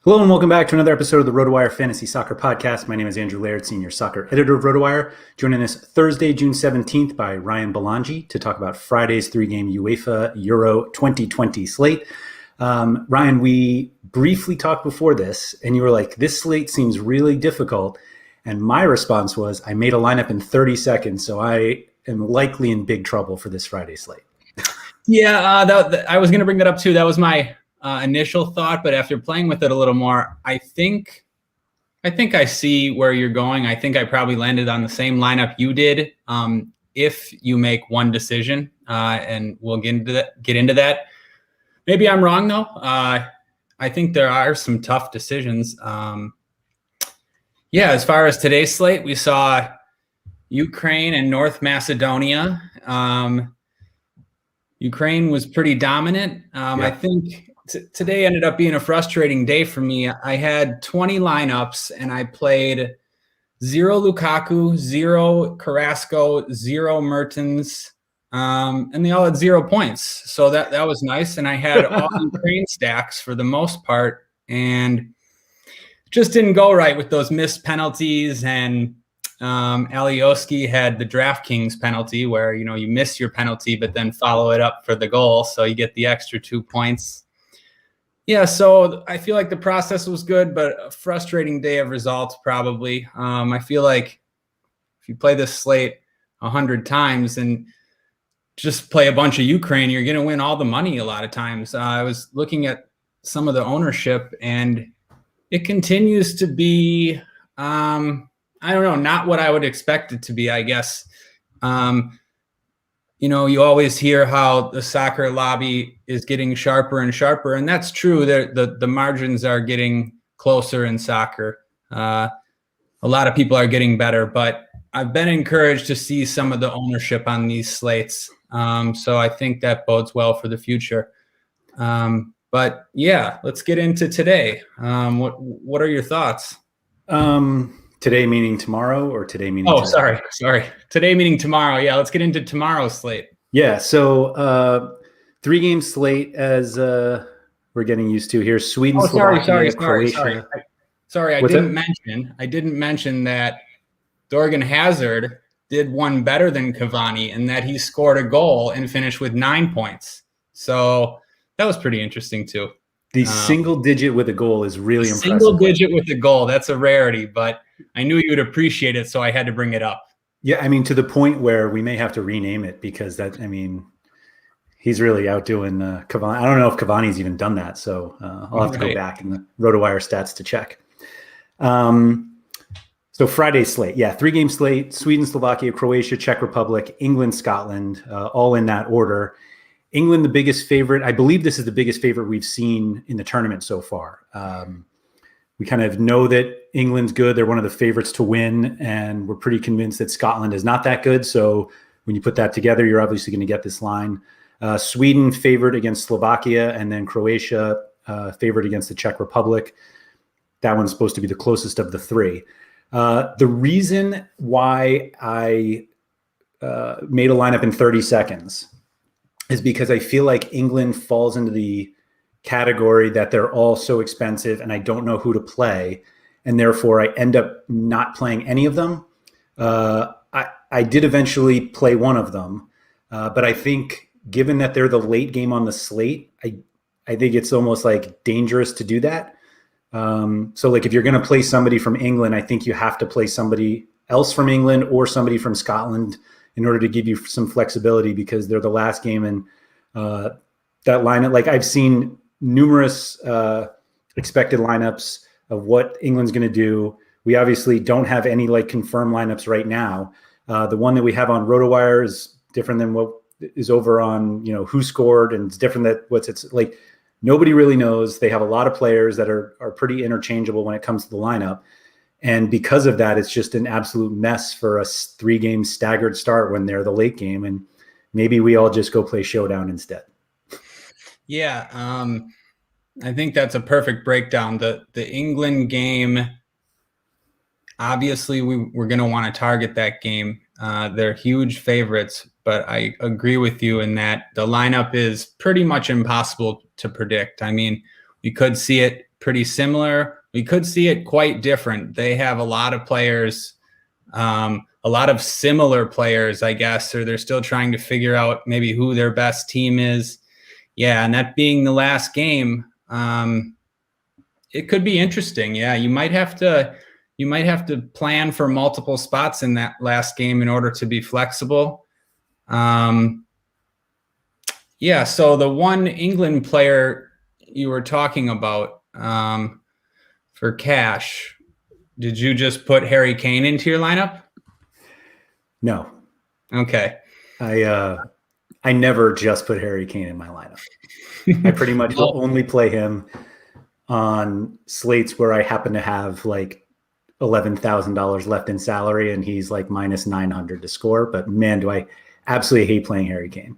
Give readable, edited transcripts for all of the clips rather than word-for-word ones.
Hello and welcome back to another episode of the RotoWire Fantasy Soccer Podcast. My name is Andrew Laird, Senior Soccer Editor of RotoWire. Joining us Thursday, June 17th by Ryan Belongia to talk about Friday's three-game UEFA Euro 2020 slate. Ryan, we briefly talked before this, and you were like, this slate seems really difficult. And my response was, I made a lineup in 30 seconds, so I am likely in big trouble for this Friday slate. Yeah, I was going to bring that up too. That was my initial thought, but after playing with it a little more, I think I see where you're going. I think I probably landed on the same lineup you did. If you make one decision, and we'll get into that. Maybe I'm wrong though. I think there are some tough decisions. As far as today's slate, we saw Ukraine and North Macedonia. Ukraine was pretty dominant. I think today ended up being a frustrating day for me. I had 20 lineups and I played 0 Lukaku, 0 Carrasco, 0 Mertens, and they all had 0 points. So that was nice. And I had all Ukraine stacks for the most part, and just didn't go right with those missed penalties. And Alioski had the DraftKings penalty where, you miss your penalty, but then follow it up for the goal. So you get the extra 2 points. Yeah, so I feel like the process was good, but a frustrating day of results probably. I feel like if you play this slate 100 times and just play a bunch of Ukraine, you're going to win all the money a lot of times. I was looking at some of the ownership, and it continues to be, I don't know, not what I would expect it to be, I guess. You always hear how the soccer lobby is getting sharper and sharper, and that's true. The margins are getting closer in soccer. A lot of people are getting better, but I've been encouraged to see some of the ownership on these slates. So I think that bodes well for the future. But yeah, let's get into today. What are your thoughts? Today meaning tomorrow, or today meaning today? Sorry. Today meaning tomorrow. Yeah, let's get into tomorrow's slate. Yeah, so 3-game slate as we're getting used to here. Sweden, Slovakia, Croatia. I didn't mention that Thorgan Hazard did one better than Cavani, and that he scored a goal and finished with 9 points. So that was pretty interesting too. The single digit with a goal is really impressive. Single digit with a goal, that's a rarity, but I knew you would appreciate it, so I had to bring it up. Yeah, to the point where we may have to rename it, because he's really outdoing Cavani. I don't know if Cavani's even done that, so I'll have to go back in the RotoWire stats to check. So Friday's slate, 3-game slate: Sweden, Slovakia, Croatia, Czech Republic, England, Scotland, all in that order. England, the biggest favorite. I believe this is the biggest favorite we've seen in the tournament so far. We kind of know that England's good. They're one of the favorites to win, and we're pretty convinced that Scotland is not that good. So when you put that together, you're obviously going to get this line. Sweden favored against Slovakia, and then Croatia favored against the Czech Republic. That one's supposed to be the closest of the three. The reason why I made a lineup in 30 seconds is because I feel like England falls into the category that they're all so expensive and I don't know who to play. And therefore I end up not playing any of them. I did eventually play one of them. But I think given that they're the late game on the slate, I think it's almost like dangerous to do that. So like if you're going to play somebody from England, I think you have to play somebody else from England or somebody from Scotland in order to give you some flexibility, because they're the last game. And that lineup, like I've seen numerous expected lineups of what England's going to do. We obviously don't have any like confirmed lineups right now. The one that we have on RotoWire is different than what is over on, who scored, and it's different that it's like nobody really knows. They have a lot of players that are pretty interchangeable when it comes to the lineup. And because of that, it's just an absolute mess for a 3-game staggered start when they're the late game. And maybe we all just go play Showdown instead. Yeah, I think that's a perfect breakdown. The England game, obviously we're going to want to target that game. They're huge favorites, but I agree with you in that the lineup is pretty much impossible to predict. We could see it pretty similar. We could see it quite different. They have a lot of players, a lot of similar players, I guess, or they're still trying to figure out maybe who their best team is. Yeah, and that being the last game, it could be interesting. Yeah, you might have to plan for multiple spots in that last game in order to be flexible. Yeah, so the one England player you were talking about for cash, did you just put Harry Kane into your lineup? No. Okay. I never just put Harry Kane in my lineup. I pretty much will only play him on slates where I happen to have like $11,000 left in salary and he's like minus 900 to score. But man, do I absolutely hate playing Harry Kane.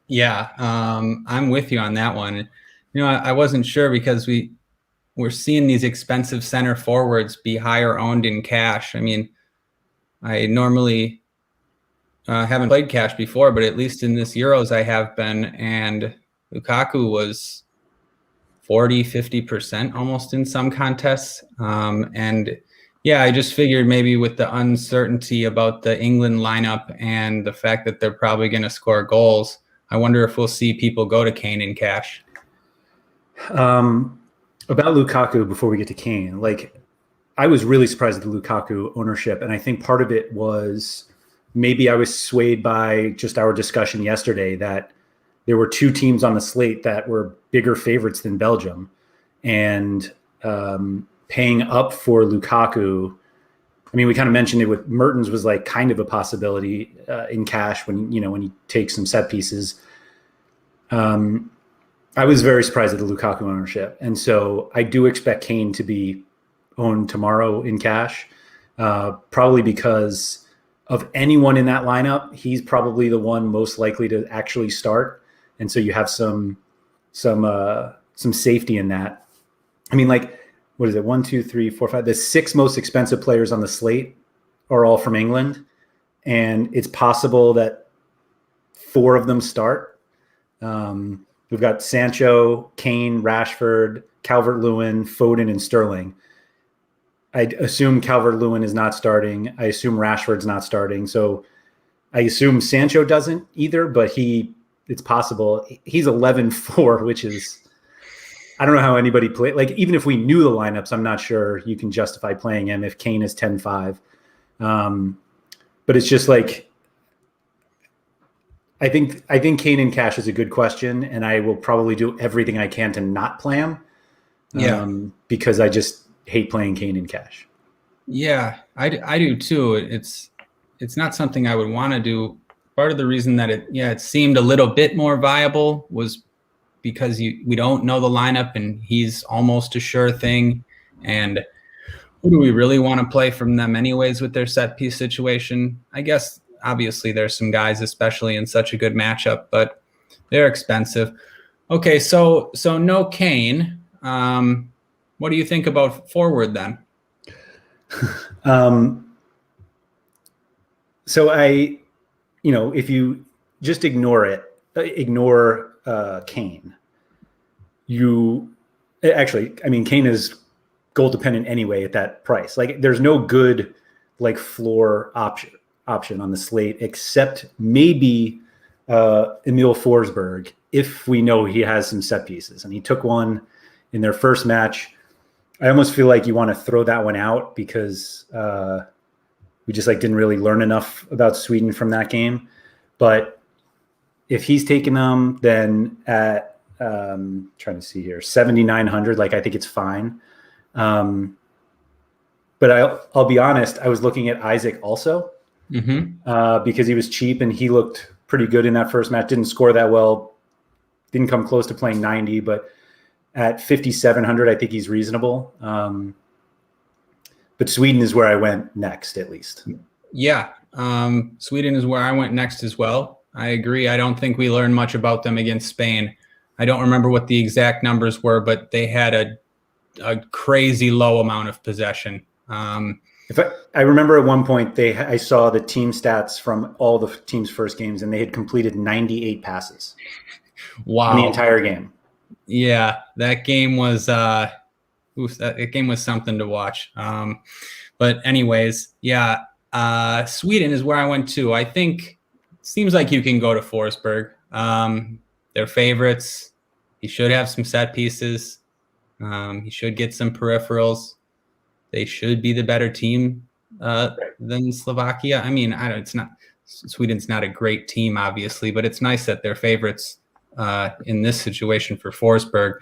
Yeah, I'm with you on that one. I wasn't sure because we're seeing these expensive center forwards be higher owned in cash. I mean, I normally haven't played cash before, but at least in this Euros I have been, and Lukaku was 40-50% almost in some contests. And yeah, I just figured maybe with the uncertainty about the England lineup and the fact that they're probably going to score goals, I wonder if we'll see people go to Kane in cash. About Lukaku, before we get to Kane, like I was really surprised at the Lukaku ownership. And I think part of it was maybe I was swayed by just our discussion yesterday that there were two teams on the slate that were bigger favorites than Belgium, and paying up for Lukaku. I mean, we kind of mentioned it with Mertens was like kind of a possibility in cash when he takes some set pieces. I was very surprised at the Lukaku ownership. And so I do expect Kane to be owned tomorrow in cash, probably because of anyone in that lineup. He's probably the one most likely to actually start. And so you have some safety in that. I mean, like, what is it? 1, 2, 3, 4, 5. The 6 most expensive players on the slate are all from England. And it's possible that 4 of them start. We've got Sancho, Kane, Rashford, Calvert-Lewin, Foden, and Sterling. I assume Calvert-Lewin is not starting. I assume Rashford's not starting. So I assume Sancho doesn't either, but it's possible. He's 11-4, which is, I don't know how anybody play. Like, even if we knew the lineups, I'm not sure you can justify playing him if Kane is 10-5. But it's just like, I think Kane in cash is a good question, and I will probably do everything I can to not play him. Because I just hate playing Kane in cash. Yeah, I do too. It's not something I would want to do. Part of the reason that it seemed a little bit more viable was because we don't know the lineup and he's almost a sure thing. And who do we really want to play from them anyways with their set piece situation? I guess obviously there's some guys, especially in such a good matchup, but they're expensive. Okay, so no Kane. What do you think about forward then? So if you just ignore Kane, Kane is goal dependent anyway at that price. Like, there's no good like floor option on the slate except maybe Emil Forsberg, if we know he has some set pieces, and he took one in their first match. I almost feel like you want to throw that one out because we just didn't really learn enough about Sweden from that game. But if he's taking them, then at trying to see here, 7,900, I think it's fine. But I'll be honest, I was looking at Isaac also because he was cheap and he looked pretty good in that first match. Didn't score that well, didn't come close to playing 90, but at 5,700, I think he's reasonable. But Sweden is where I went next, at least. Yeah, Sweden is where I went next as well. I agree. I don't think we learned much about them against Spain. I don't remember what the exact numbers were, but they had a crazy low amount of possession. If I remember at one point, I saw the team stats from all the team's first games, and they had completed 98 passes. Wow. In the entire game. Yeah, that game was that game was something to watch. But anyways, yeah, Sweden is where I went to. I think seems like you can go to Forsberg. They're favorites. He should have some set pieces. He should get some peripherals. They should be the better team than Slovakia. I mean, it's not Sweden's not a great team, obviously, but it's nice that they're favorites in this situation for Forsberg.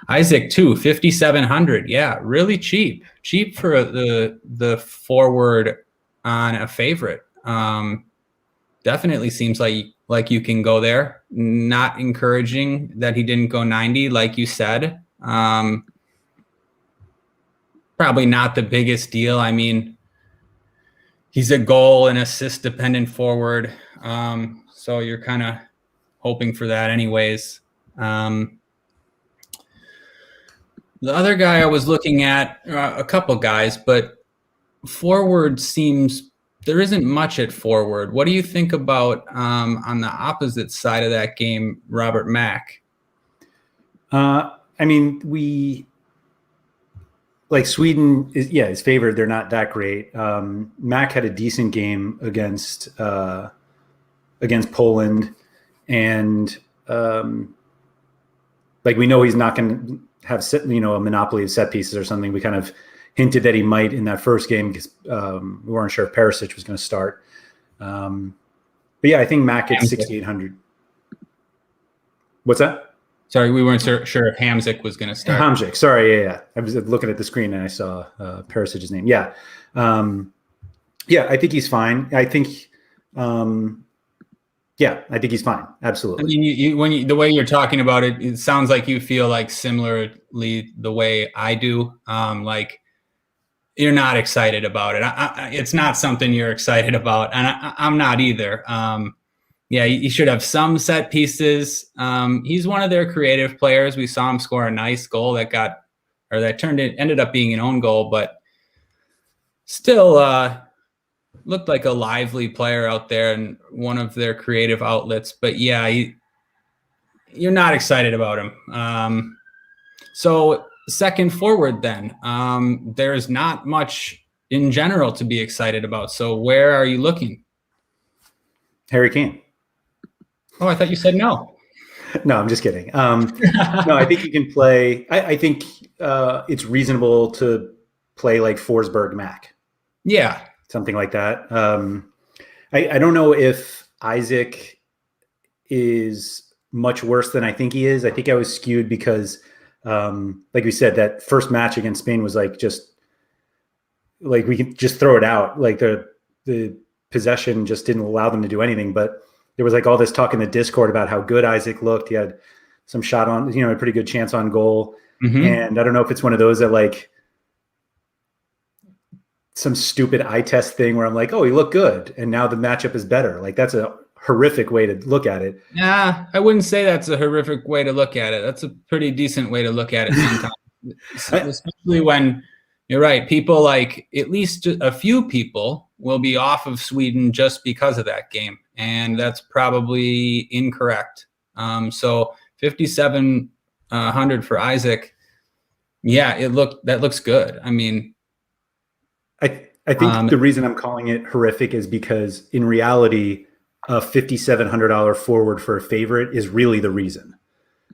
Isaac too, 5,700. Yeah, really cheap for the forward on a favorite. Definitely seems like you can go there. Not encouraging that he didn't go 90, like you said. Probably not the biggest deal. I mean, he's a goal and assist dependent forward. So you're kind of hoping for that anyways. The other guy I was looking at, a couple guys, but forward seems there isn't much at forward. What do you think about on the opposite side of that game, Robert Mack? I mean, Sweden is favored. They're not that great. Mack had a decent game against Poland, and we know he's not going to have a monopoly of set pieces or something. We kind of hinted that he might in that first game because we weren't sure if Perisic was going to start. But yeah, I think Mack at 6,800. What's that? Sorry, we weren't sure if Hamzik was going to start. Hamzik, sorry, yeah. I was looking at the screen and I saw Perisic's name. Yeah, I think he's fine. I think he's fine. Absolutely. I mean, the way you're talking about it, it sounds like you feel like similarly the way I do. You're not excited about it. It's not something you're excited about, and I'm not either. Yeah, he should have some set pieces. He's one of their creative players. We saw him score a nice goal that ended up being an own goal, but still looked like a lively player out there and one of their creative outlets. But yeah, you're not excited about him. So second forward then, there's not much in general to be excited about. So where are you looking? Harry Kane. Oh, I thought you said no. No, I'm just kidding. No, I think you can play. I think it's reasonable to play like Forsberg Mack. Yeah. Something like that. I don't know if Isaac is much worse than I think he is. I think I was skewed because, like we said, that first match against Spain was we could just throw it out. Like the possession just didn't allow them to do anything. But there was all this talk in the Discord about how good Isaac looked. He had some shot on, a pretty good chance on goal. Mm-hmm. And I don't know if it's one of those that some stupid eye test thing where I'm like, oh, he looked good, and now the matchup is better. That's a horrific way to look at it. Nah, I wouldn't say that's a horrific way to look at it. That's a pretty decent way to look at it sometimes. Especially when you're right. People at least a few people will be off of Sweden just because of that game. And that's probably incorrect. So 5,700 for Isaac. Yeah, that looks good. I mean, I think the reason I'm calling it horrific is because in reality, a $5,700 forward for a favorite is really the reason.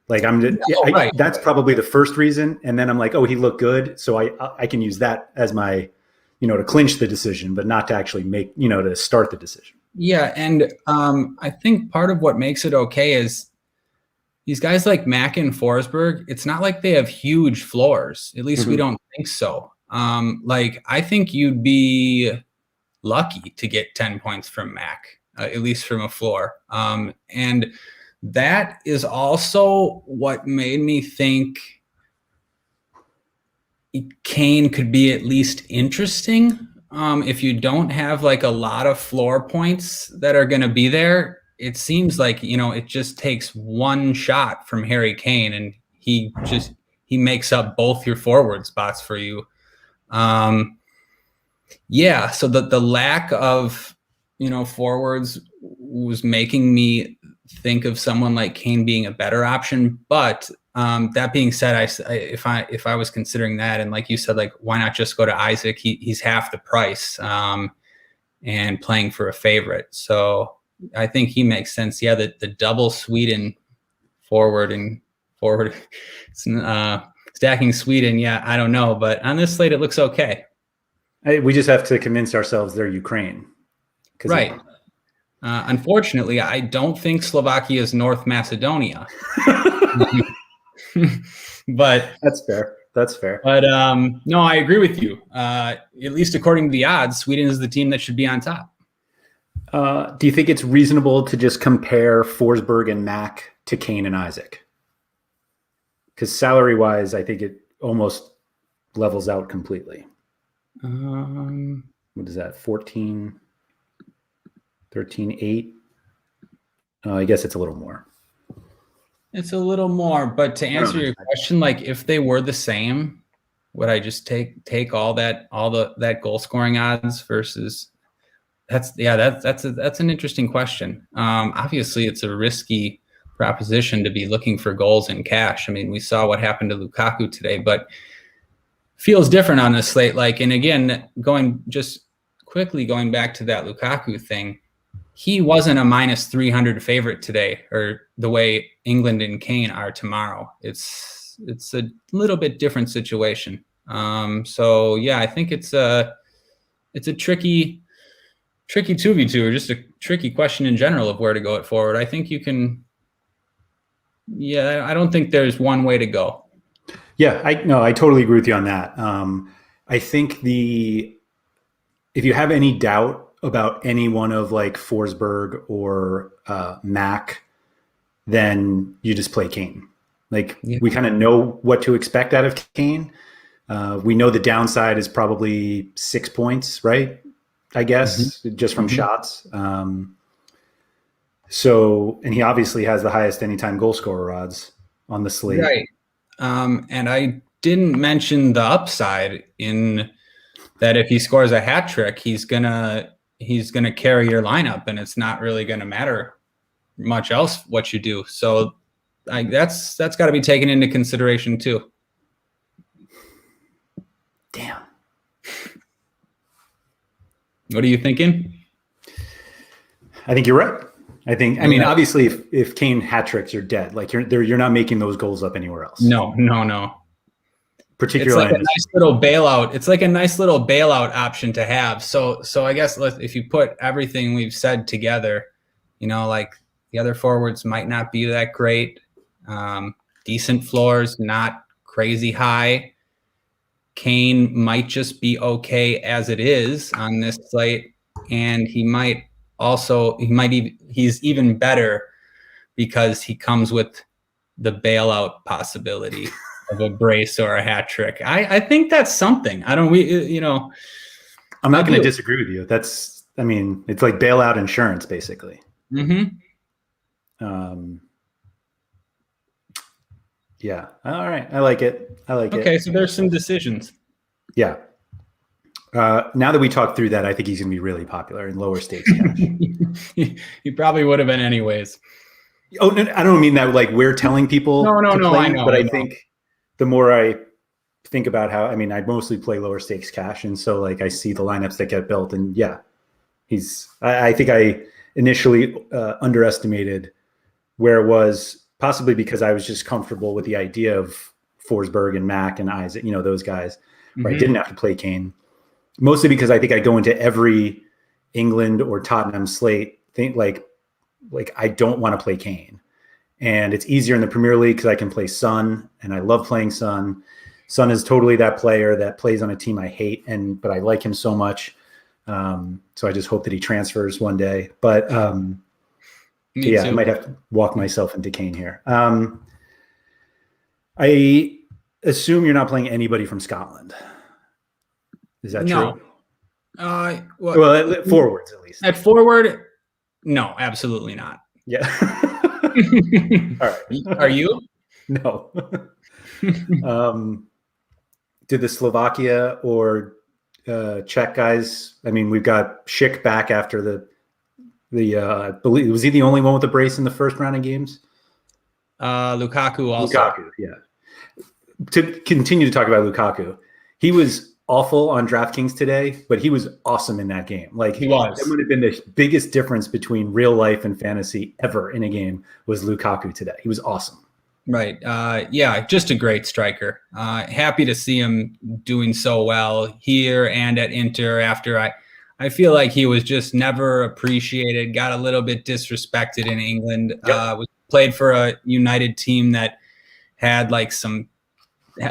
That's probably the first reason. And then I'm like, oh, he looked good. So I can use that as my, to clinch the decision, but not to actually make, to start the decision. Yeah. And I think part of what makes it okay is these guys like Mack and Forsberg, it's not like they have huge floors. At least we don't think so. I think you'd be lucky to get 10 points from Mack, at least from a floor. And that is also what made me think Kane could be at least interesting. If you don't have a lot of floor points that are going to be there, it seems like, it just takes one shot from Harry Kane and he makes up both your forward spots for you. Yeah. So the lack of, forwards was making me think of someone like Kane being a better option, but That being said, if I was considering that, and like you said, like why not just go to Isaac? He's half the price, and playing for a favorite. So I think he makes sense. Yeah, the double Sweden forward, stacking Sweden. Yeah, I don't know, but on this slate it looks okay. We just have to convince ourselves they're Ukraine. Right. Unfortunately, I don't think Slovakia is North Macedonia. But that's fair. But no, I agree with you. At least according to the odds, Sweden is the team that should be on top. Do you think it's reasonable to just compare Forsberg and Mac to Kane and Isaac? Because salary-wise, I think it almost levels out completely. What is that? 14, 13, 8? I guess it's a little more. It's a little more, but to answer your question, like if they were the same, would I just take all that goal scoring odds versus that's an interesting question. Obviously it's a risky proposition to be looking for goals in cash. I mean, we saw what happened to Lukaku today, but feels different on this slate. Like, and again, going back to that Lukaku thing, he wasn't a minus 300 favorite today, or the way England and Kane are tomorrow. It's a little bit different situation. So yeah, I think it's a tricky 2v2, or just a tricky question in general of where to go it forward. I think you can. Yeah, I don't think there's one way to go. Yeah, I totally agree with you on that. I think if you have any doubt about any one of like Forsberg or Mac, then you just play Kane. Like we kind of know what to expect out of Kane. We know the downside is probably 6 points, right? I guess just from shots. So, and he obviously has the highest anytime goal scorer odds on the slate. Right. And I didn't mention the upside in that if he scores a hat trick, he's gonna carry your lineup, and it's not really gonna matter much else what you do. So that's got to be taken into consideration too. Damn. What are you thinking? I think you're right. I mean, obviously, if Kane hat tricks, you're dead. Like you're not making those goals up anywhere else. No. Particularly, it's like a nice little bailout. It's like a nice little bailout option to have. So I guess if you put everything we've said together, like the other forwards might not be that great. Decent floors, not crazy high. Kane might just be okay as it is on this slate, and he's even better because he comes with the bailout possibility of a brace or a hat trick. I think that's something. I'm not going to disagree with you. It's like bailout insurance, basically. Yeah. All right. I like it. Okay, so there's some decisions. Yeah. Now that we talked through that, I think he's going to be really popular in lower stakes cash. He probably would have been anyways. Oh, no, I don't mean that like we're telling people. No, I know. But I think the more I think about I mostly play lower stakes cash. And so like I see the lineups that get built, and yeah, I think I initially underestimated where it was, possibly because I was just comfortable with the idea of Forsberg and Mac and Isaac, those guys, where I didn't have to play Kane. Mostly because I think I go into every England or Tottenham slate think like I don't want to play Kane. And it's easier in the Premier League because I can play Son, and I love playing Son. Son is totally that player that plays on a team I hate, but I like him so much. So I just hope that he transfers one day. But yeah, I might have to walk myself into Kane here. I assume you're not playing anybody from Scotland. Is that true? Well, forwards at least. At forward, no, absolutely not. Yeah. All right. Are you? No. Did the Slovakia or Czech guys? I mean, we've got Schick back after I believe, was he the only one with a brace in the first round of games? Lukaku also. Lukaku, yeah. To continue to talk about Lukaku, he was awful on DraftKings today, but he was awesome in that game. Like, he was. That would have been the biggest difference between real life and fantasy ever in a game was Lukaku today. He was awesome. Right. Yeah, just a great striker. Happy to see him doing so well here and at Inter after I feel like he was just never appreciated, got a little bit disrespected in England. Yep. Played for a United team that had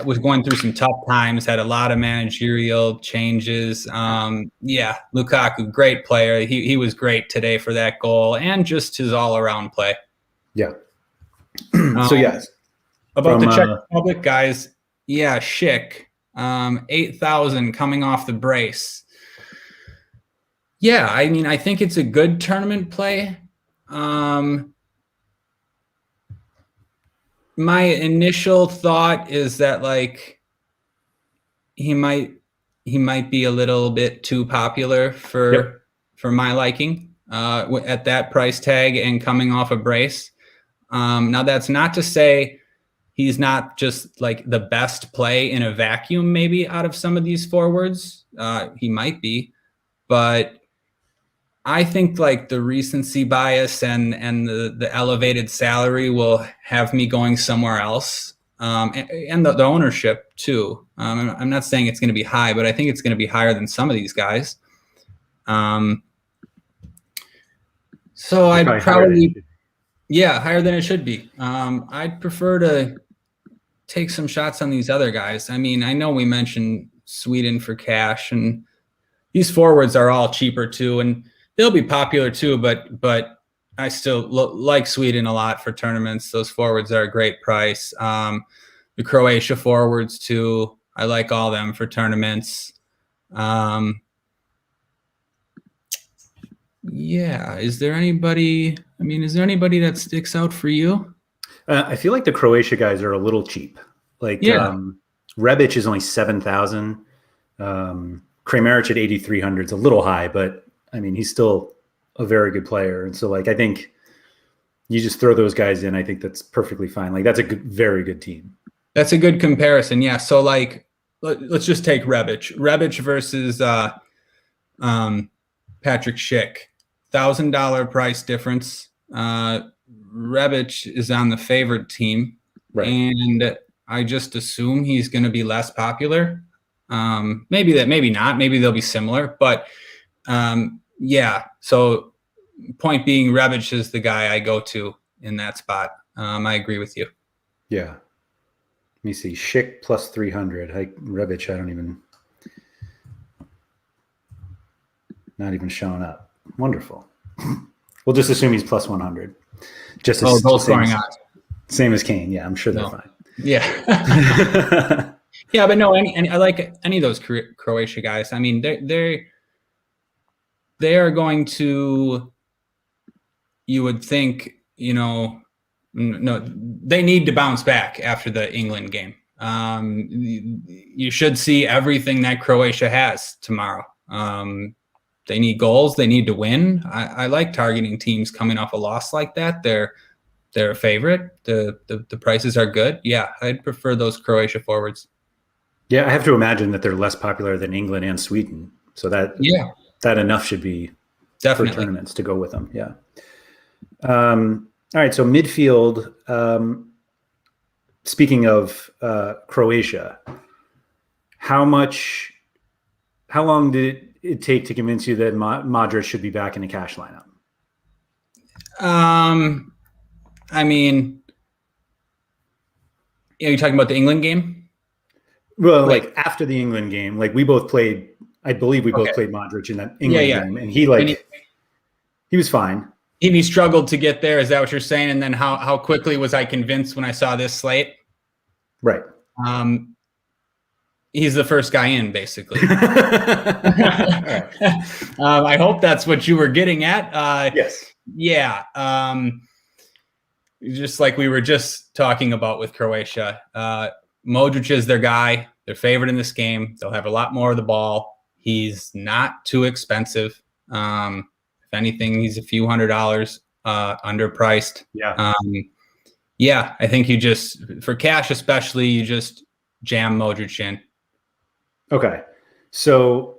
was going through some tough times, had a lot of managerial changes. Yeah, Lukaku, great player. He was great today for that goal and just his all-around play. Yeah. So yes, about the Czech Republic guys, yeah, Schick, 8,000 coming off the brace. Yeah, I mean, I think it's a good tournament play. My initial thought is that like he might be a little bit too popular for my liking at that price tag and coming off a brace. Now that's not to say he's not just like the best play in a vacuum, maybe out of some of these forwards. He might be, but I think like the recency bias and the elevated salary will have me going somewhere else. And the ownership too. I'm not saying it's going to be high, but I think it's going to be higher than some of these guys. So I'd probably, higher than it should be. I'd prefer to take some shots on these other guys. I mean, I know we mentioned Sweden for cash, and these forwards are all cheaper too, and they'll be popular too. But I still like Sweden a lot for tournaments. Those forwards are a great price. The Croatia forwards too. I like all them for tournaments. Yeah. Is there anybody that sticks out for you? I feel like the Croatia guys are a little cheap. Like, Rebic is only 7,000. Kramaric at 8,300 is a little high, but I mean, he's still a very good player. And so, like, I think you just throw those guys in. I think that's perfectly fine. Like, that's a very good team. That's a good comparison. Yeah. So, like, let's just take Rebic. Rebic versus Patrick Schick. $1,000 price difference. Rebic is on the favorite team, right? And I just assume he's going to be less popular. Maybe not. Maybe they'll be similar. But yeah. So point being, Rebic is the guy I go to in that spot. I agree with you. Yeah. Let me see. Schick plus 300. Rebic, not even showing up. Wonderful. We'll just assume he's plus 100. Just as goal scoring odds. Same as Kane. Yeah, I'm sure they're fine. Yeah. Yeah, but no, I like any of those Croatia guys. I mean, they are going to, you would think, no, they need to bounce back after the England game. You should see everything that Croatia has tomorrow. They need goals. They need to win. I like targeting teams coming off a loss like that. They're a favorite. The prices are good. Yeah, I'd prefer those Croatia forwards. Yeah, I have to imagine that they're less popular than England and Sweden. So that enough should be definitely for tournaments to go with them. Yeah. All right. So midfield. Speaking of Croatia, how long did it take to convince you that Modric should be back in the cash lineup? I mean, you're talking about the England game? Well, like after the England game, like we both played, I believe we both played Modric in that England game, and he was fine. He struggled to get there. Is that what you're saying? And then how quickly was I convinced when I saw this slate? Right. He's the first guy in, basically. I hope that's what you were getting at. Yes. Yeah. Just like we were just talking about with Croatia. Modric is their guy. They're favorite in this game. They'll have a lot more of the ball. He's not too expensive. If anything, he's a few $100 underpriced. Yeah. Yeah, I think you just, for cash especially, you just jam Modric in. Okay. So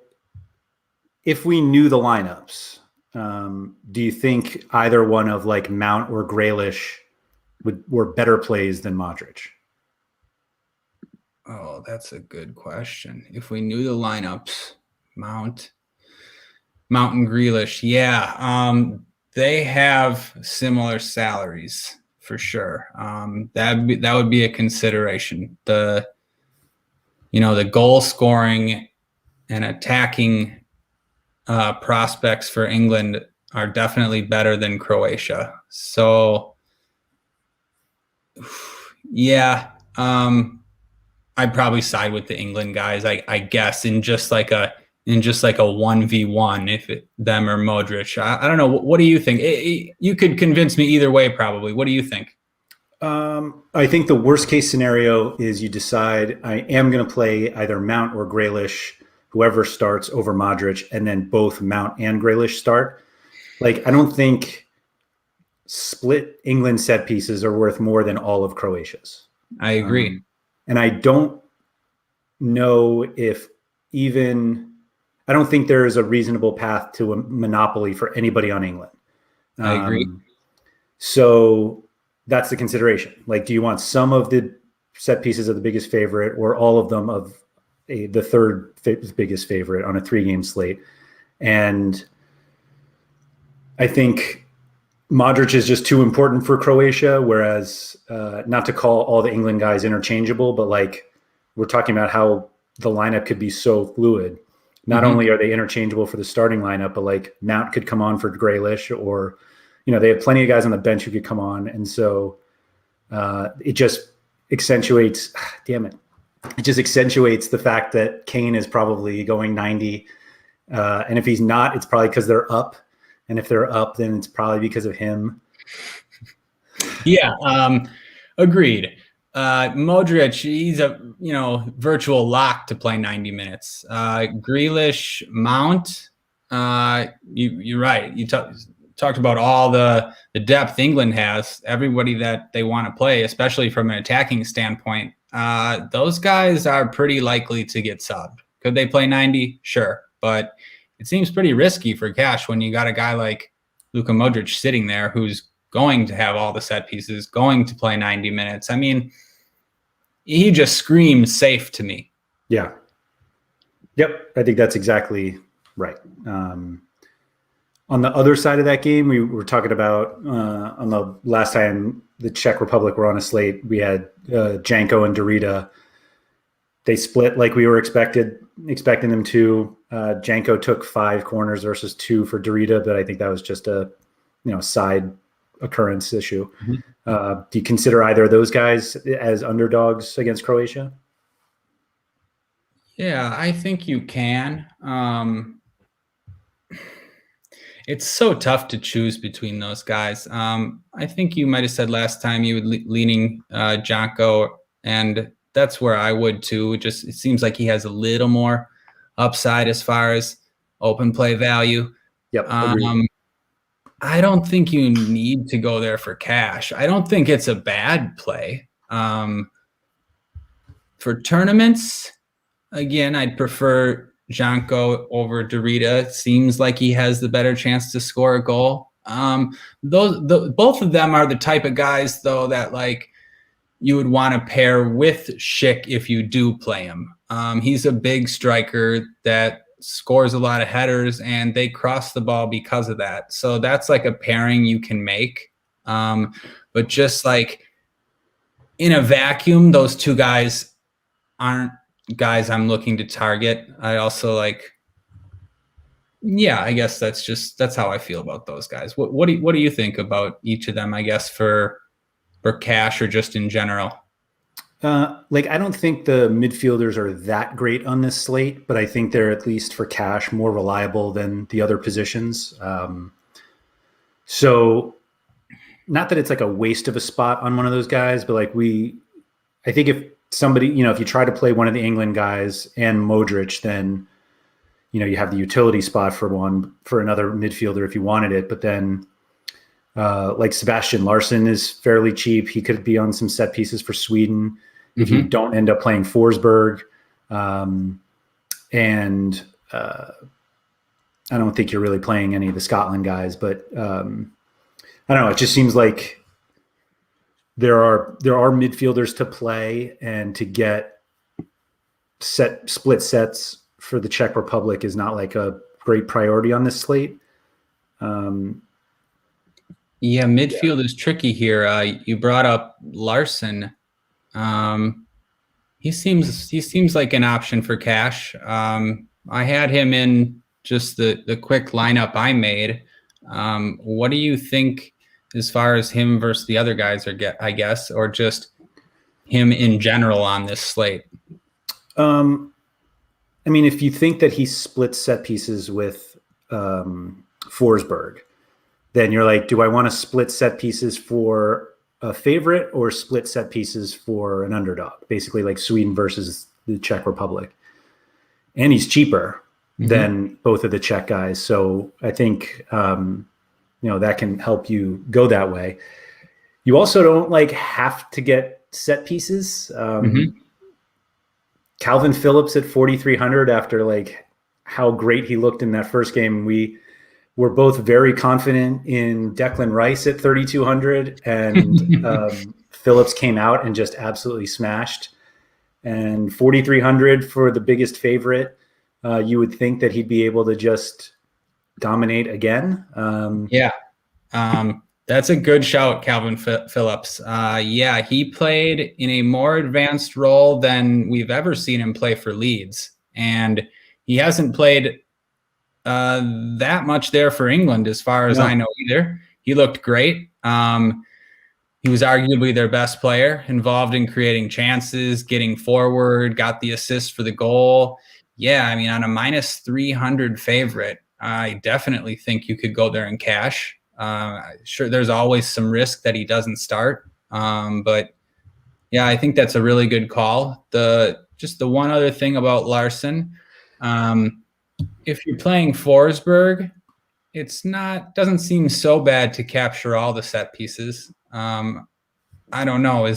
if we knew the lineups, do you think either one of like Mount or Grealish were better plays than Modric? Oh, that's a good question. If we knew the lineups, Mount and Grealish, yeah, they have similar salaries for sure. That would be a consideration. The goal scoring and attacking prospects for England are definitely better than Croatia. So, yeah, I'd probably side with the England guys, I guess, in just like a 1v1, if them or Modric. I don't know. What do you think? You could convince me either way, probably. What do you think? I think the worst case scenario is you decide I am going to play either Mount or Grealish, whoever starts over Modric, and then both Mount and Grealish start. Like, I don't think split England set pieces are worth more than all of Croatia's. I agree. And I don't know if I don't think there is a reasonable path to a monopoly for anybody on England. I agree. So that's the consideration. Like, do you want some of the set pieces of the biggest favorite or all of them of the third biggest favorite on a 3-game slate? And I think Modric is just too important for Croatia, whereas not to call all the England guys interchangeable, but like we're talking about how the lineup could be so fluid. Not only are they interchangeable for the starting lineup, but like Mount could come on for Grealish, or, they have plenty of guys on the bench who could come on. And so it just accentuates, it just accentuates the fact that Kane is probably going 90. And if he's not, it's probably because they're up. And if they're up, then it's probably because of him. Yeah, agreed. Modric, he's a virtual lock to play 90 minutes. Grealish, Mount, you're right. You talked about all the depth England has, everybody that they want to play, especially from an attacking standpoint. Those guys are pretty likely to get subbed. Could they play 90? Sure, but it seems pretty risky for cash when you got a guy like Luka Modric sitting there who's going to have all the set pieces, going to play 90 minutes. I mean, he just screams safe to me. Yeah. Yep. I think that's exactly right. On the other side of that game, we were talking about on the last time the Czech Republic were on a slate, we had Janko and Dorita. They split like we were expecting them to. Janko took 5 corners versus 2 for Dorita, but I think that was just a side occurrence issue. Do you consider either of those guys as underdogs against Croatia? Yeah, I think you can. It's so tough to choose between those guys. I think you might have said last time you would leaning Janko, and that's where I would too. It seems like he has a little more upside as far as open play value. Yep. I don't think you need to go there for cash. I don't think it's a bad play. For tournaments, again, I'd prefer Janko over Dorita. Seems like he has the better chance to score a goal. Both of them are the type of guys, though, that like you would want to pair with Schick if you do play him. He's a big striker that scores a lot of headers, and they cross the ball because of that. So that's like a pairing you can make. But just like in a vacuum, those two guys aren't guys I'm looking to target. I also I guess that's how I feel about those guys. What do you think about each of them, I guess, for cash or just in general? I don't think the midfielders are that great on this slate, but I think they're, at least for cash, more reliable than the other positions. So not that it's like a waste of a spot on one of those guys, but I think if somebody, if you try to play one of the England guys and Modric, then, you have the utility spot for another midfielder if you wanted it. But then Like Sebastian Larsson is fairly cheap. He could be on some set pieces for Sweden if you don't end up playing Forsberg. And I don't think you're really playing any of the Scotland guys, but I don't know. It just seems like there are midfielders to play, and to get split sets for the Czech Republic is not like a great priority on this slate. Midfield is tricky here. You brought up Larson. He seems like an option for cash. I had him in just the quick lineup I made. What do you think as far as him versus the other guys, I guess, or just him in general on this slate? I mean, if you think that he splits set pieces with Forsberg, then you're like, do I want to split set pieces for a favorite or split set pieces for an underdog? Basically like Sweden versus the Czech Republic. And he's cheaper than both of the Czech guys. So I think, that can help you go that way. You also don't like have to get set pieces. Calvin Phillips at 4,300 after like how great he looked in that first game. We were both very confident in Declan Rice at 3,200, and Phillips came out and just absolutely smashed. And 4,300 for the biggest favorite. You would think that he'd be able to just dominate again. That's a good shout, Calvin Phillips. He played in a more advanced role than we've ever seen him play for Leeds. And he hasn't played that much there for England, as far as I know either. He looked great. He was arguably their best player, involved in creating chances, getting forward, got the assist for the goal. Yeah, I mean, on a minus 300 favorite, I definitely think you could go there and cash. Sure, there's always some risk that he doesn't start. But yeah, I think that's a really good call. Just the one other thing about Larson, if you're playing Forsberg, doesn't seem so bad to capture all the set pieces. I don't know.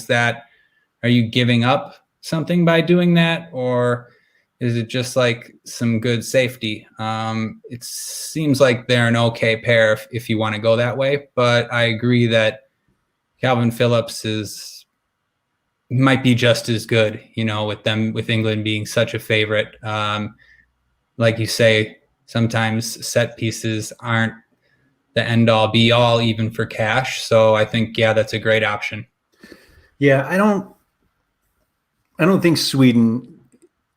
Are you giving up something by doing that, or is it just like some good safety? It seems like they're an okay pair if you want to go that way, but I agree that Calvin Phillips might be just as good, with England being such a favorite. Like you say, sometimes set pieces aren't the end all be all, even for cash. So I think, that's a great option. Yeah. I don't think Sweden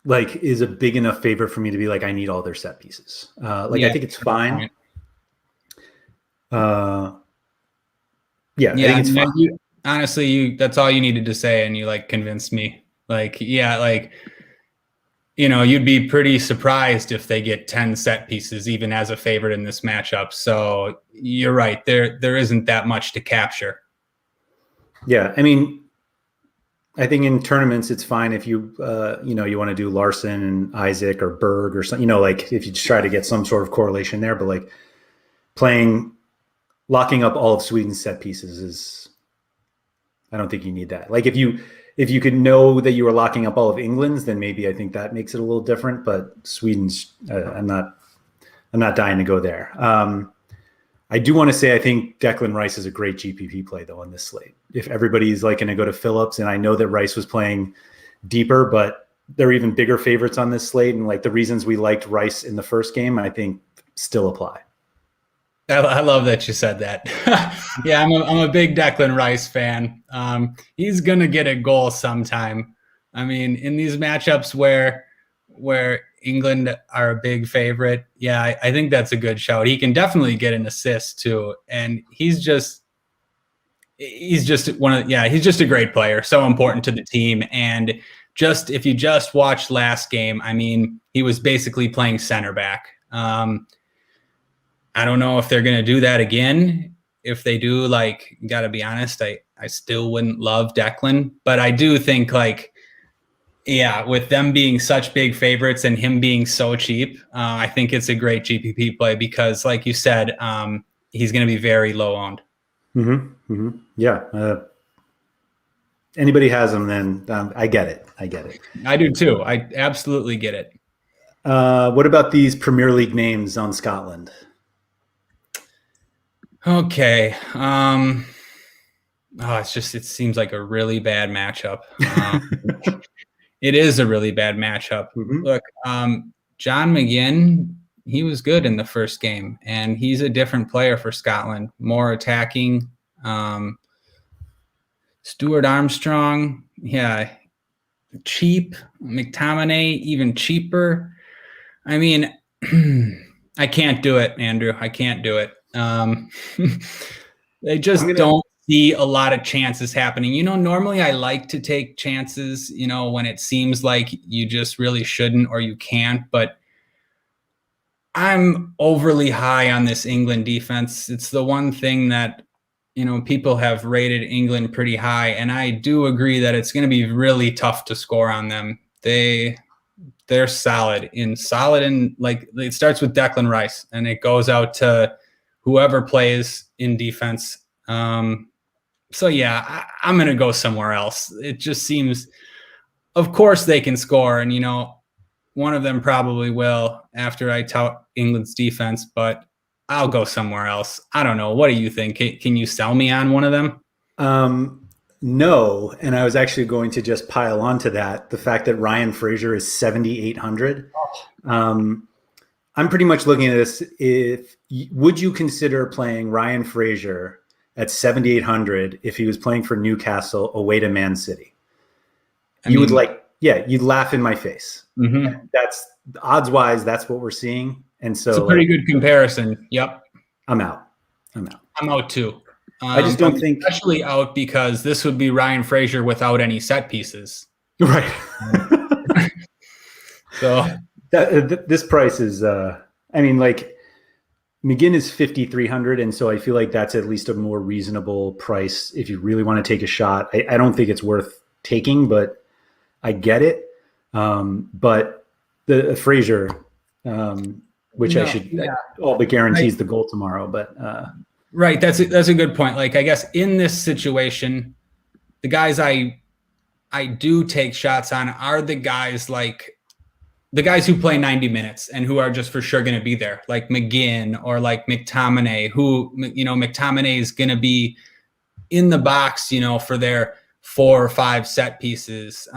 is a big enough favorite for me to be like, I need all their set pieces. I think it's fine. I think it's fine. Honestly, that's all you needed to say, and you convinced me. You'd be pretty surprised if they get 10 set pieces, even as a favorite in this matchup. So you're right. There isn't that much to capture. Yeah. I mean, I think in tournaments, it's fine if you want to do Larson and Isaac or Berg or something, if you just try to get some sort of correlation there, but locking up all of Sweden's set pieces I don't think you need that. If you could know that you were locking up all of England's, then maybe I think that makes it a little different, but Sweden's, I'm not dying to go there. I do want to say I think Declan Rice is a great GPP play though on this slate. If everybody's going to go to Phillips, and I know that Rice was playing deeper, but there are even bigger favorites on this slate, and the reasons we liked Rice in the first game, I think still apply. I love that you said that. Yeah, I'm a big Declan Rice fan. He's gonna get a goal sometime. I mean, in these matchups where England are a big favorite, I think that's a good shout. He can definitely get an assist too, and he's just a great player, so important to the team. And if you just watched last game, I mean, he was basically playing center back. I don't know if they're going to do that again. If they do, got to be honest, I still wouldn't love Declan, but I do think with them being such big favorites and him being so cheap, I think it's a great GPP play because like you said, he's going to be very low owned. Yeah. Anybody has them, then I get it. I do too. I absolutely get it. What about these Premier League names on Scotland? Okay. It seems like a really bad matchup. It is a really bad matchup. Look, John McGinn, he was good in the first game, and he's a different player for Scotland, more attacking. Stuart Armstrong, yeah, cheap. McTominay, even cheaper. I mean, I can't do it, Andrew. I can't do it. They just don't see a lot of chances happening. Normally I like to take chances, when it seems like you just really shouldn't or you can't, but I'm overly high on this England defense. It's the one thing that, people have rated England pretty high, and I do agree that it's going to be really tough to score on them. They're solid and like it starts with Declan Rice and it goes out to whoever plays in defense. So yeah, I'm going to go somewhere else. It just seems, of course they can score, and one of them probably will after I tout England's defense, but I'll go somewhere else. I don't know. What do you think? Can you sell me on one of them? No, and I was actually going to just pile onto that the fact that Ryan Fraser is 7,800. I'm pretty much looking at this. Would you consider playing Ryan Fraser at 7,800 if he was playing for Newcastle away to Man City? You'd laugh in my face. Mm-hmm. That's odds wise. That's what we're seeing, and so it's a pretty good comparison. Yep, I'm out. I'm out too. I just don't think, especially out because this would be Ryan Fraser without any set pieces, right? So this price is, McGinn is 5,300, and so I feel like that's at least a more reasonable price if you really want to take a shot. I don't think it's worth taking, but I get it. But the Fraser, all but guarantees the goal tomorrow, but. Right. That's a good point. Like, I guess in this situation, the guys I do take shots on are the guys who play 90 minutes and who are just for sure going to be there, like McGinn or like McTominay, who, McTominay is going to be in the box, for their 4 or 5 set pieces.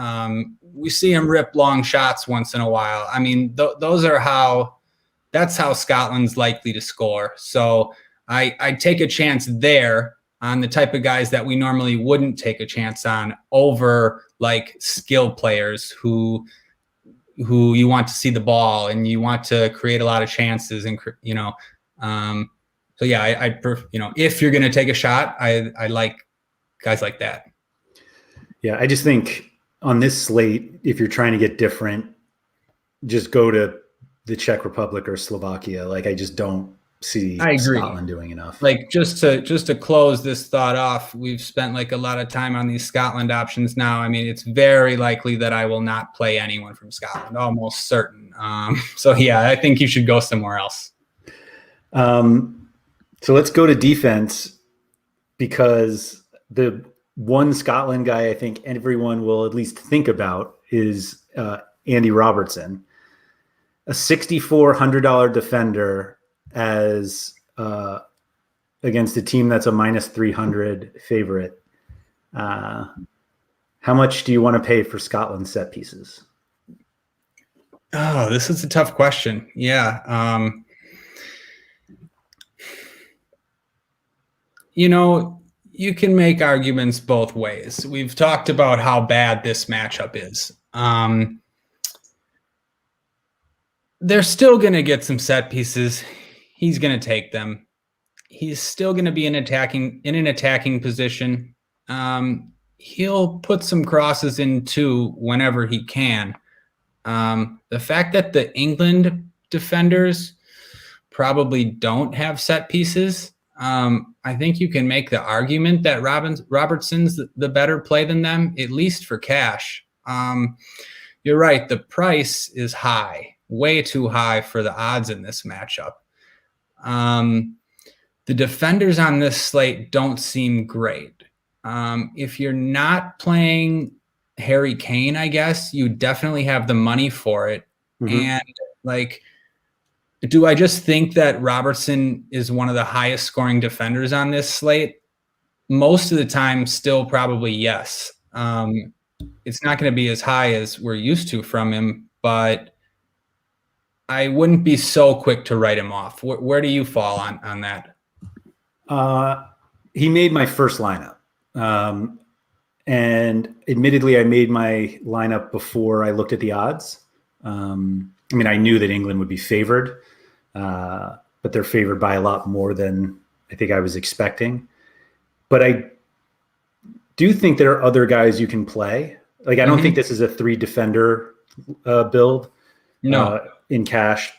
We see him rip long shots once in a while. I mean, that's how Scotland's likely to score. So I take a chance there on the type of guys that we normally wouldn't take a chance on over like skill players who you want to see the ball and you want to create a lot of chances and so yeah, if you're going to take a shot, I like guys like that. Yeah, I just think on this slate, if you're trying to get different, just go to the Czech Republic or Slovakia. Like I just don't see Scotland doing enough. Like just to close this thought off, we've spent like a lot of time on these Scotland options now. I mean, it's very likely that I will not play anyone from Scotland, almost certain. So yeah, I think you should go somewhere else. So let's go to defense, because the one Scotland guy I think everyone will at least think about is Andy Robertson, a $6,400 defender as against a team that's a -300 favorite. How much do you want to pay for Scotland set pieces? Oh, this is a tough question. Yeah. You can make arguments both ways. We've talked about how bad this matchup is. They're still going to get some set pieces. He's going to take them. He's still going to be in an attacking position. He'll put some crosses in too whenever he can. The fact that the England defenders probably don't have set pieces, I think you can make the argument that Robertson's the better play than them, at least for cash. You're right. The price is high, way too high for the odds in this matchup. The defenders on this slate don't seem great. If you're not playing Harry Kane, I guess you definitely have the money for it. And like, do I just think that Robertson is one of the highest scoring defenders on this slate? Most of the time, still probably yes. It's not going to be as high as we're used to from him, but I wouldn't be so quick to write him off. Where do you fall on that? He made my first lineup. And admittedly, I made my lineup before I looked at the odds. I mean, I knew that England would be favored, but they're favored by a lot more than I think I was expecting. But I do think there are other guys you can play. Like, I don't think this is a 3 defender build in cash.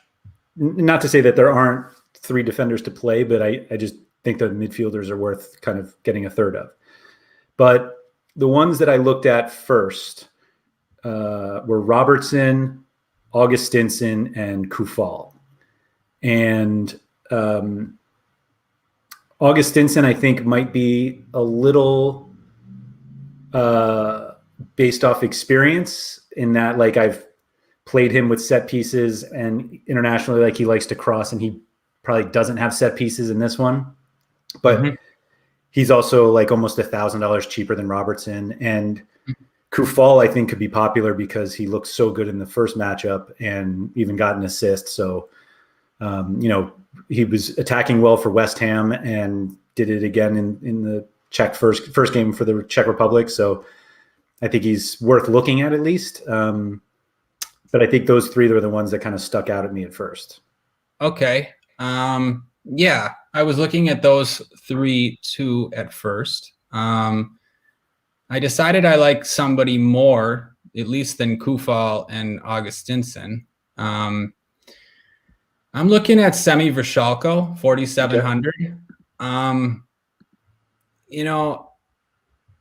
Not to say that there aren't 3 defenders to play, but I just think the midfielders are worth kind of getting a third of. But the ones that I looked at first were Robertson, Augustinson, and Kufal. And Augustinson, I think, might be a little based off experience in that, like, I've played him with set pieces, and internationally, like, he likes to cross, and he probably doesn't have set pieces in this one. But he's also like almost $1,000 cheaper than Robertson. And Kufal, I think, could be popular because he looked so good in the first matchup and even got an assist. So, he was attacking well for West Ham and did it again in the Czech first game for the Czech Republic. So I think he's worth looking at least. But I think those 3 are the ones that kind of stuck out at me at first. Okay. Yeah, I was looking at those 3 too at first. I decided I like somebody more, at least, than Kufal and Augustinson. I'm looking at Semi Vršalko, 4,700.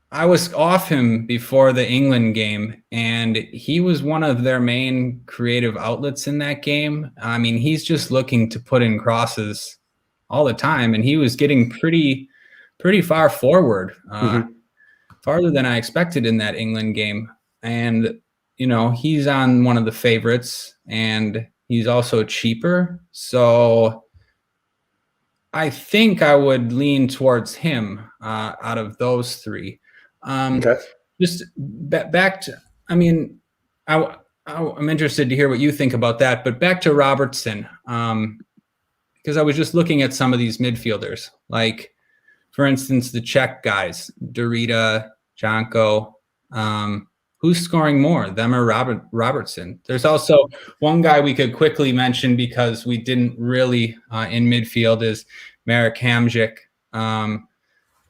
I was off him before the England game, and he was one of their main creative outlets in that game. I mean, he's just looking to put in crosses all the time, and he was getting pretty far forward, farther than I expected in that England game. And, he's on one of the favorites, and he's also cheaper. So I think I would lean towards him out of those 3. Just back to, I mean, I'm interested to hear what you think about that, but back to Robertson, because I was just looking at some of these midfielders, like, for instance, the Czech guys, Dorita, Janko. Who's scoring more, them or Robertson? There's also one guy we could quickly mention because we didn't really in midfield is Marek Hamšík,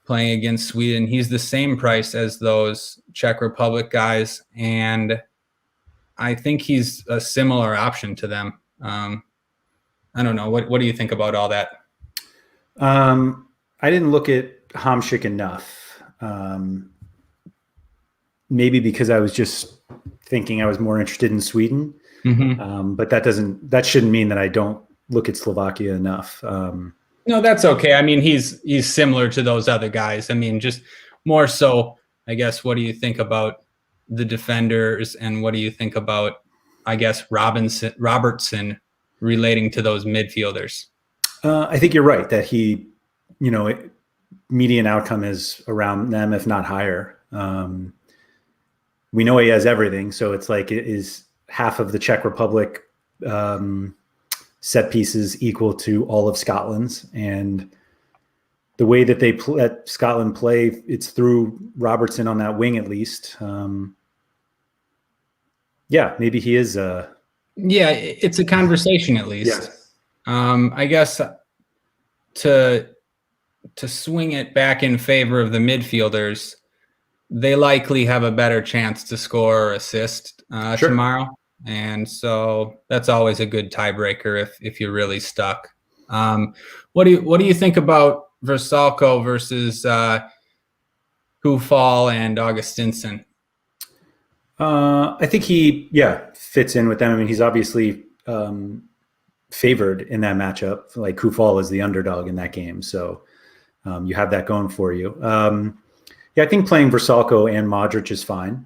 playing against Sweden. He's the same price as those Czech Republic guys, and I think he's a similar option to them. I don't know. What do you think about all that? I didn't look at Hamšík enough. Maybe because I was just thinking I was more interested in Sweden. But that shouldn't mean that I don't look at Slovakia enough. No, that's okay. I mean, he's similar to those other guys. I mean, just more so, I guess, what do you think about the defenders, and what do you think about, I guess, Robertson relating to those midfielders? I think you're right that he, median outcome is around them, if not higher. We know he has everything, so it's like, it is half of the Czech Republic set pieces equal to all of Scotland's, and the way that they let Scotland play, it's through Robertson on that wing at least. Maybe he is. It's a conversation at least. Yeah. I guess to swing it back in favor of the midfielders, they likely have a better chance to score or assist tomorrow. And so that's always a good tiebreaker if you're really stuck. What do you think about Vršalko versus Kufal and Augustinson? I think he fits in with them. I mean, he's obviously favored in that matchup. Like Kufal is the underdog in that game. So you have that going for you. Yeah, I think playing Versalco and Modric is fine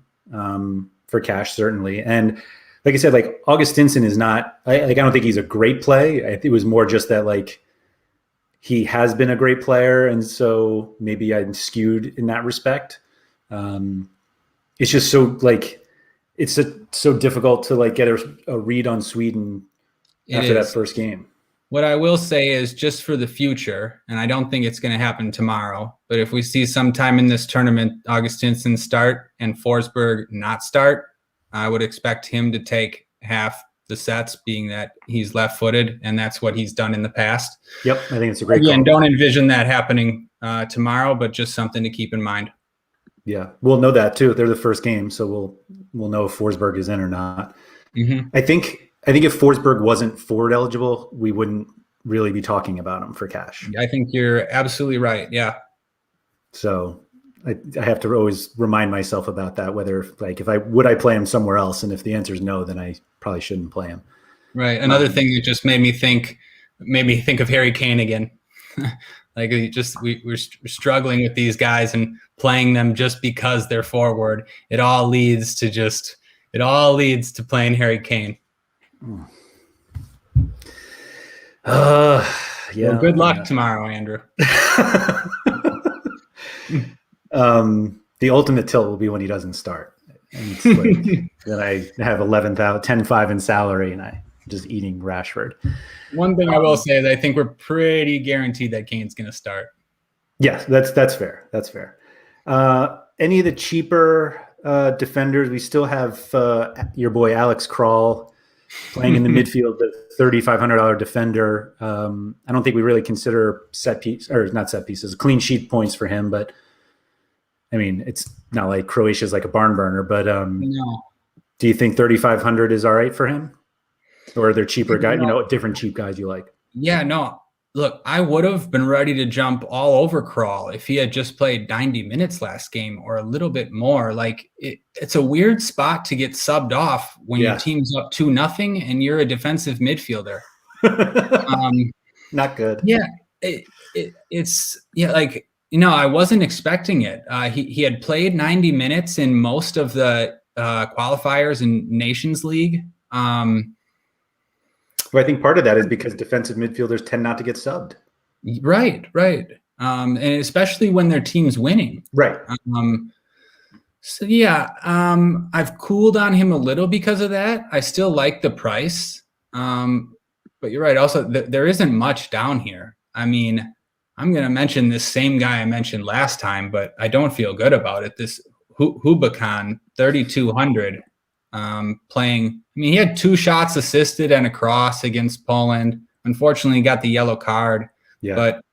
for cash, certainly. And like I said, like Augustinson is not, I don't think he's a great play. I think it was more just that like he has been a great player. And so maybe I'm skewed in that respect. It's just so like, it's so difficult to like get a read on Sweden after that first game. What I will say is just for the future, and I don't think it's going to happen tomorrow, but if we see sometime in this tournament Augustinson start and Forsberg not start, I would expect him to take half the sets, being that he's left-footed, and that's what he's done in the past. Yep, I think it's a great Again, call. don't envision that happening tomorrow, but just something to keep in mind. Yeah, we'll know that too. They're the first game, so we'll know if Forsberg is in or not. Mm-hmm. I think if Forsberg wasn't forward eligible, we wouldn't really be talking about him for cash. I think you're absolutely right. Yeah. So I have to always remind myself about that, whether like would I play him somewhere else? And if the answer is no, then I probably shouldn't play him. Right. Another thing that just made me think of Harry Kane again. Like we're struggling with these guys and playing them just because they're forward. It all leads to playing Harry Kane. Yeah. Well, good luck tomorrow, Andrew. The ultimate tilt will be when he doesn't start. And it's like then I have 10-5 in salary and I just eating Rashford. One thing I will say is I think we're pretty guaranteed that Kane's going to start. Yes, that's fair. That's fair. Any of the cheaper defenders, we still have your boy Alex Krall playing in the midfield, the $3,500 defender. I don't think we really consider clean sheet points for him, but I mean, it's not like Croatia's like a barn burner, but no. Do you think 3,500 is all right for him? Or are there cheaper guys, different cheap guys you like? Yeah, no. Look, I would have been ready to jump all over Krall if he had just played 90 minutes last game or a little bit more. Like it's a weird spot to get subbed off when your team's up 2-0 and you're a defensive midfielder. Not good. Yeah, I wasn't expecting it. He had played 90 minutes in most of the qualifiers in Nations League. Well, I think part of that is because defensive midfielders tend not to get subbed. Right. And especially when their team's winning. Right. I've cooled on him a little because of that. I still like the price. But you're right. Also, there isn't much down here. I mean, I'm going to mention this same guy I mentioned last time, but I don't feel good about it. This Hubakan, 3,200. Playing. I mean, he had 2 shots assisted and a cross against Poland. Unfortunately, he got the yellow card. Yeah. But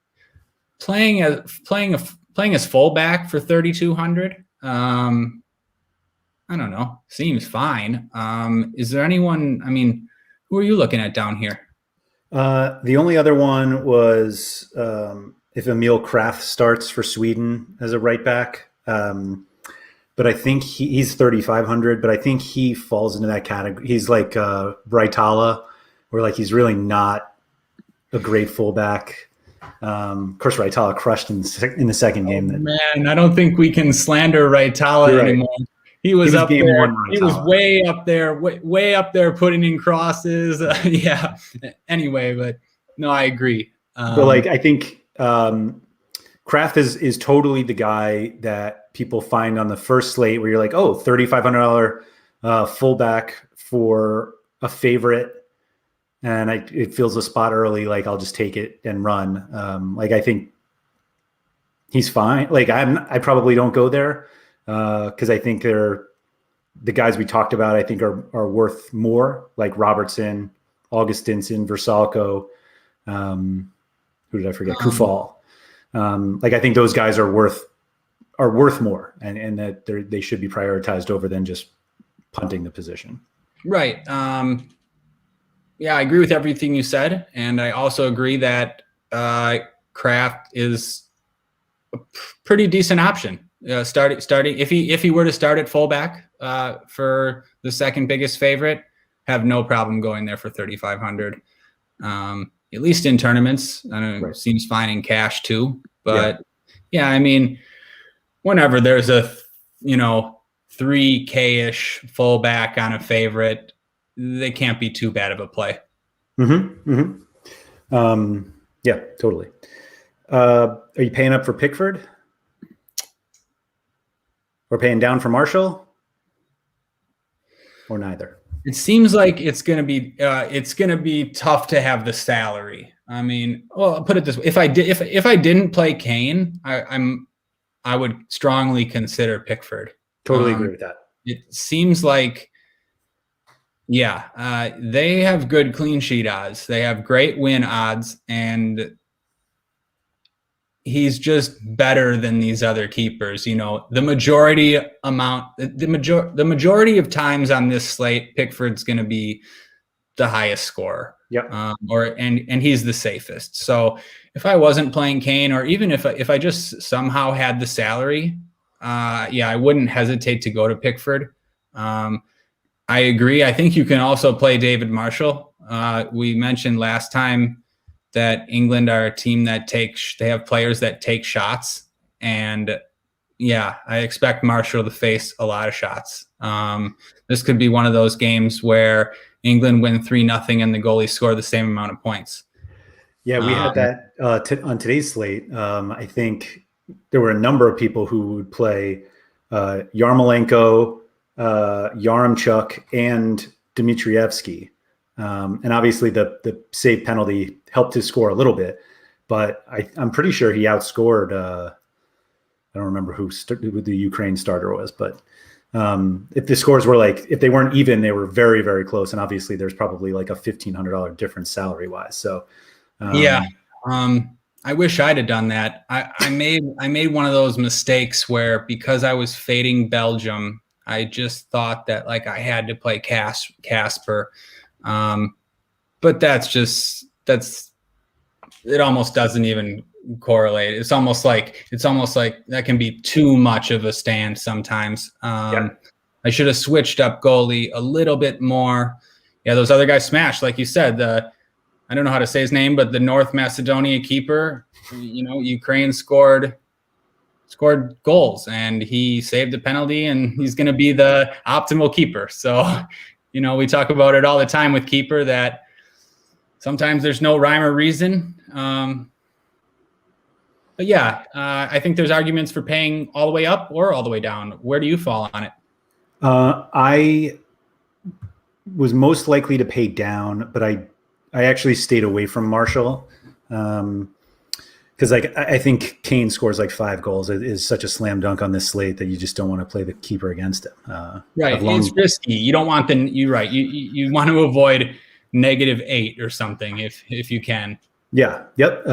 playing as fullback for 3,200, I don't know. Seems fine. Is there anyone? I mean, who are you looking at down here? The only other one was if Emil Kraft starts for Sweden as a right back. But I think he's 3,500, but I think he falls into that category. He's like Breitala, where like he's really not a great fullback. Of course, Breitala crushed in the second game. Man, I don't think we can slander Breitala anymore. He was up there. He was way up there putting in crosses. Yeah. Anyway, but no, I agree. But like I think Kraft is totally the guy that people find on the first slate where you're like, oh, $3,500 fullback for a favorite. And it fills a spot early. Like I'll just take it and run. Like I think he's fine. Like I probably don't go there because I think the guys we talked about, I think are worth more, like Robertson, Augustinson, Versalco. Who did I forget? Kufal. Like I think those guys are worth more, and that they should be prioritized over than just punting the position. Right. Yeah, I agree with everything you said, and I also agree that Kraft is a pretty decent option. Starting if he were to start at fullback for the second biggest favorite, have no problem going there for 3,500. at least in tournaments. I don't know, Right. seems fine in cash too. But yeah, I mean, whenever there's a, 3K-ish fullback on a favorite, they can't be too bad of a play. Yeah, totally. Are you paying up for Pickford? Or paying down for Marshall? Or neither? It seems like it's gonna be tough to have the salary. I mean, well, I'll put it this way: if I didn't play Kane, I would strongly consider Pickford. Totally agree with that. It seems like, they have good clean sheet odds. They have great win odds, and he's just better than these other keepers. The majority of times on this slate, Pickford's going to be the highest scorer. Yep. And he's the safest. So if I wasn't playing Kane, or even if I just somehow had the salary, I wouldn't hesitate to go to Pickford. I agree. I think you can also play David Marshall. We mentioned last time that England are a team that they have players that take shots. And I expect Marshall to face a lot of shots. This could be one of those games where England win 3-0 and the goalie score the same amount of points. Yeah, we had that on today's slate. I think there were a number of people who would play Yarmolenko, Yaremchuk, and Dmitrievsky. And obviously the save penalty helped his score a little bit, but I'm pretty sure he outscored, I don't remember who the Ukraine starter was, but if the scores were if they weren't even, they were very, very close. And obviously there's probably like a $1,500 difference salary wise. So I wish I'd have done that. I made one of those mistakes where, because I was fading Belgium, I just thought that I had to play Casper. But it almost doesn't even correlate. It's almost like that can be too much of a stand sometimes. I should have switched up goalie a little bit more. Yeah, those other guys smashed, like you said. I don't know how to say his name, but the North Macedonia keeper, Ukraine scored goals, and he saved the penalty, and he's going to be the optimal keeper. So, we talk about it all the time with keeper, that sometimes there's no rhyme or reason. But I think there's arguments for paying all the way up or all the way down. Where do you fall on it? I was most likely to pay down, but I actually stayed away from Marshall. Because I think Kane scores 5 goals. It is such a slam dunk on this slate that you just don't want to play the keeper against him. Right, it's risky. You don't want you're right. You want to avoid -8 or something if you can. Yeah. Yep.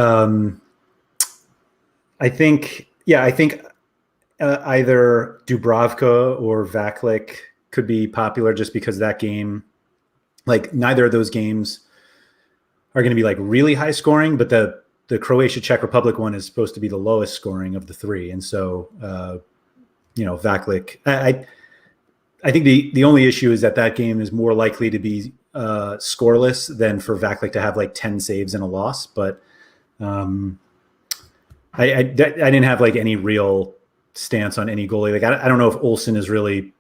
I think either Dubravka or Vaklik could be popular, just because that game, neither of those games are going to be really high scoring, but the Croatia Czech Republic one is supposed to be the lowest scoring of the three. And so, Vaklik, I think the only issue is that game is more likely to be scoreless than for Vaklik to have 10 saves and a loss. But I didn't have any real stance on any goalie. I don't know if Olsen is really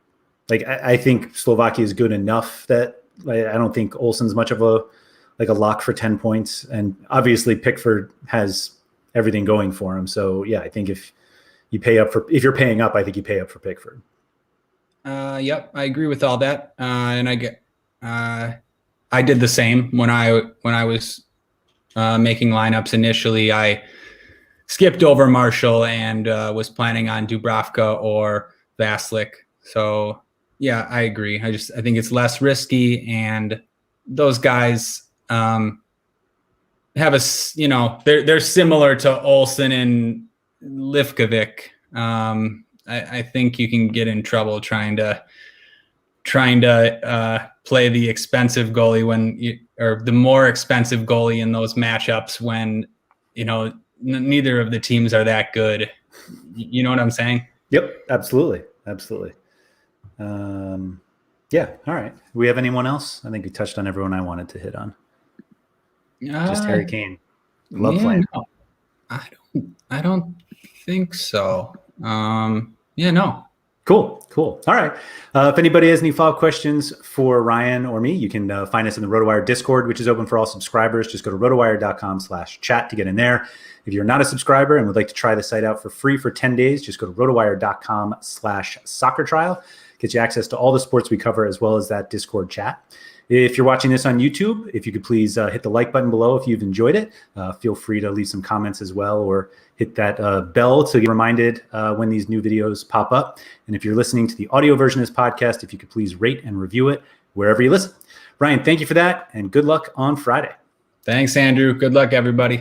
I think Slovakia is good enough that I don't think Olsen's much of a lock for 10 points. And obviously Pickford has everything going for him. So I think if you're paying up, I think you pay up for Pickford. Yep. I agree with all that. And I did the same when I was making lineups initially. I skipped over Marshall and was planning on Dubravka or Vaslik. So I agree. I think it's less risky, and those guys have they're similar to Olsen and Livkovic. I think you can get in trouble trying to play the expensive goalie or the more expensive goalie in those matchups when neither of the teams are that good. You know what I'm saying? Yep, absolutely. All right. Do we have anyone else? I think we touched on everyone I wanted to hit on. Just Harry Kane. Love yeah, playing. No, I don't think so. Yeah, no. Cool. All right. If anybody has any follow-up questions for Ryan or me, you can find us in the RotoWire Discord, which is open for all subscribers. Just go to rotowire.com/chat to get in there. If you're not a subscriber and would like to try the site out for free for 10 days, just go to rotowire.com/soccer trial. Gets you access to all the sports we cover, as well as that Discord chat. If you're watching this on YouTube, if you could please hit the like button below if you've enjoyed it. Feel free to leave some comments as well, or hit that bell to get reminded when these new videos pop up. And if you're listening to the audio version of this podcast, if you could please rate and review it wherever you listen. Ryan, thank you for that, and good luck on Friday. Thanks, Andrew. Good luck, everybody.